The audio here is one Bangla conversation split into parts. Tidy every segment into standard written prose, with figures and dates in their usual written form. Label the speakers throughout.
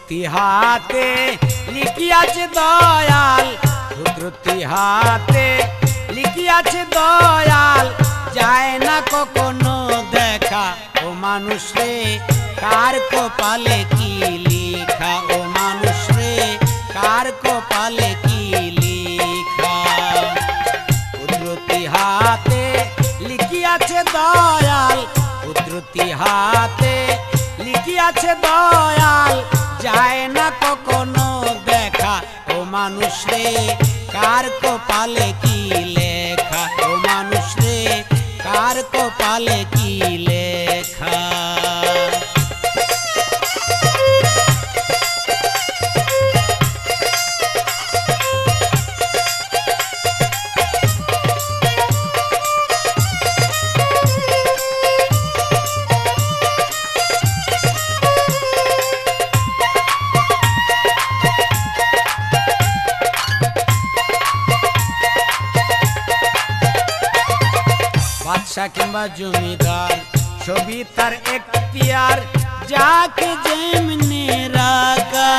Speaker 1: ক্ষুদ্রতি হাতে লিখিয়াছে দয়াল, ক্ষুদ্রতি হাতে লিখিয়াছে দয়াল, যায় না কখনো দেখা। ও মানুষ রে কার কপালে কি লিখা, ও মানুষ রে কার কপালে কি লিখা। ক্ষুদ্রতি হাতে লিখিয়াছে দয়াল, ক্ষুদ্রতি হাতে লিখিয়াছে দয়াল, যায় না কখনো দেখা। ও মানুষ রে কার কপালে কি লেখা, ও মানুষ রে কার কপালে কি লেখা। বাদশা কিংবা জমিদার সবই তার এখতিয়ার, যাকে যেমনি রাখা।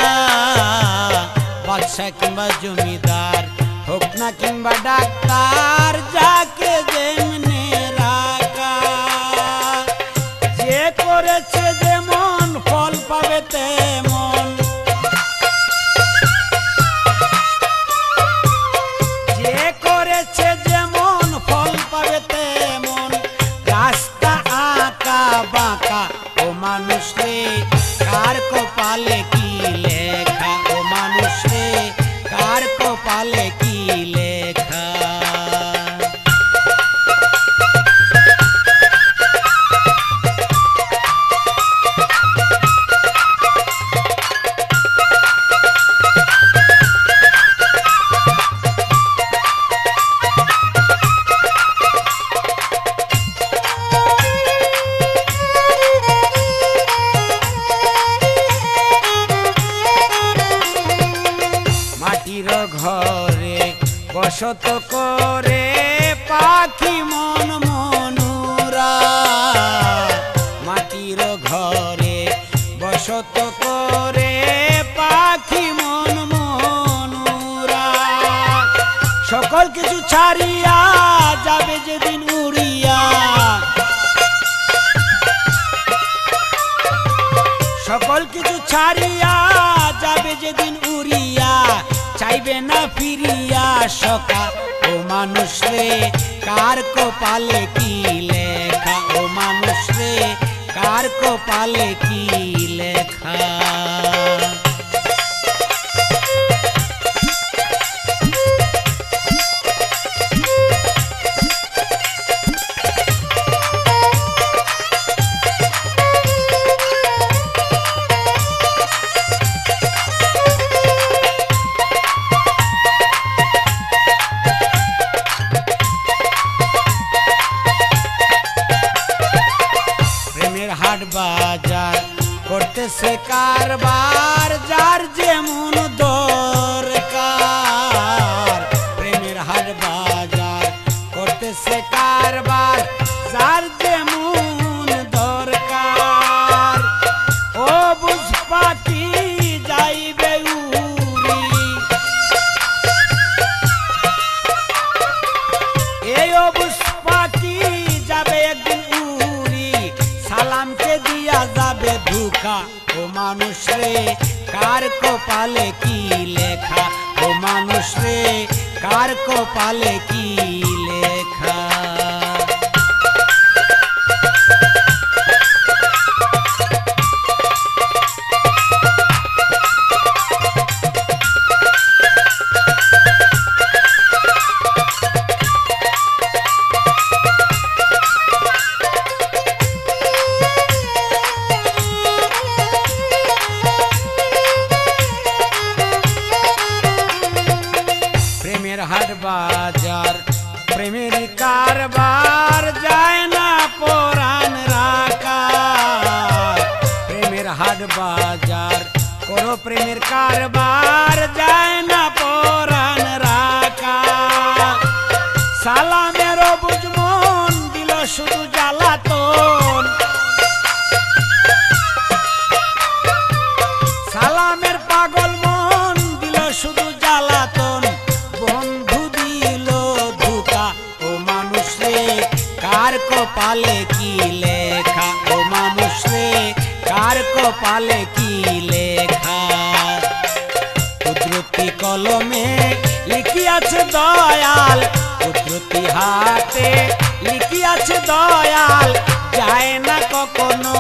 Speaker 1: বাদশা কিংবা জমিদার হোক না কিংবা ডাক্তার, যাকে যেমনি রাখা। যে করেছে যেমন ফল পাবে তেমন, যে করেছে যেমন ফল পাবে তেমন। রাস্তা আঁকা বাঁকা, ও মানুষ রে কার কপালে কি লেখা, ও মানুষ রে কার কপালে কি লেখা। মাটির ঘরে বসত করে পাখি মন মনুরা, মাটির ঘরে বসত করে পাখি মন মনুরা। সকল কিছু ছাড়িয়া যাবে যেদিন উড়িয়া, সকল কিছু ছাড়িয়া যাবে যেদিন উড়িয়া, চাইবে না ফিরিয়া সখা। ও মানুষ রে কার কপালে কি লেখা, ও মানুষ রে কার কপালে কি লেখা। হাট বাজার করতেছে কারবার, যার যেমন দরকার। প্রেমের হাট বাজার করতেছে কারবার, যার যেমন দরকার। ও বুঝ পাখি যাইবে উড়ি, এই অবুঝ পাখি যাবে একদিন উড়ি, সালামকে দিয়া যাবে ধোঁকা। ও মানুষ রে কার কপালে কি লেখা, ও মানুষ রে কার কপালে কি লেখা। প্রেমের হাট বাজার প্রেমের কারবার, যায় না পরাণ রাখা। প্রেমের হাট বাজার করো প্রেমের কারবার, যায় না পরাণ রাখা। সালামের বুঝ মন দিল শুধু জ্বালাতন, সালামে কপালে কি লেখা। কুদরতি কলমে লিখিয়াছে দয়াল, কুদরতি হাতে লিখিয়াছে দয়াল, যায় না কখনো